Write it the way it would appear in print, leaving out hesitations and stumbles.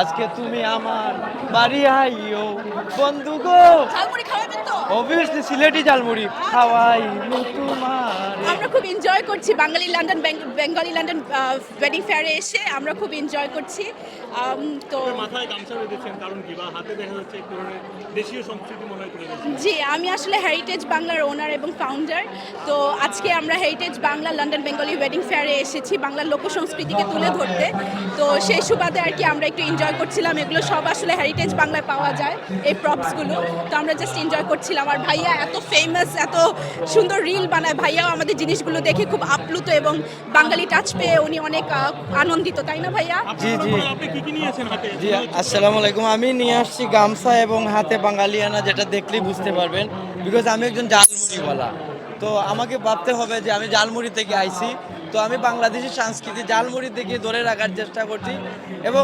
আজকে তুমি আমার বাড়ি আইও বন্ধু গো। ঝালমুড়ি খাওয়াবেন তো? অবভিয়াসলি সিলেটি ঝালমুড়ি খাওয়াই তোমার। আমরা খুব এনজয় করছি বাঙালি লন্ডন বেঙ্গলি লন্ডন ওয়েডিং ফেয়ারে এসে আমরা খুব এনজয় করছি। তো মাথায় গামছা বেঁধেছেন কারণ কি, বা হাতে দেখা যাচ্ছে এক ধরনের দেশীয় সংস্কৃতি মনে হয় তুলে ধরছেন। জি, আমি আসলে হেরিটেজ বাংলার ওনার এবং ফাউন্ডার। তো আজকে আমরা heritage Bangla London Bengali wedding ফেয়ারে এসেছি বাংলার লোক সংস্কৃতিকে তুলে ধরতে। তো সেই সুবাদে আর কি আমরা একটু এনজয় করছিলাম। এগুলো সব আসলে হেরিটেজ বাংলায় পাওয়া যায়, এই প্রপসগুলো। তো আমরা জাস্ট এনজয় করছিলাম। আর ভাইয়া এত ফেমাস, এত সুন্দর রিল বানায়। ভাইয়াও আমাদের জিনিসগুলো দেখে খুব আপ্লুত এবং বাঙালি টাচ পেয়ে উনি অনেক আনন্দিত, তাই না ভাইয়া? জি জি আপনি কি কি নিয়েছেন হাতে? জি, আসসালামু আলাইকুম। আমি নিয়ে আসছি গামছা এবং হাতে বাঙালিয়ানা, যেটা দেখলেই বুঝতে পারবেন, বিকজ আমি একজন জালমুড়িওয়ালা। তো আমাকে ভাবতে হবে যে আমি জালমুড়ি থেকে আইছি। তো আমি বাংলাদেশি সংস্কৃতি জালমুড়ি থেকে ধরে রাখার চেষ্টা করছি এবং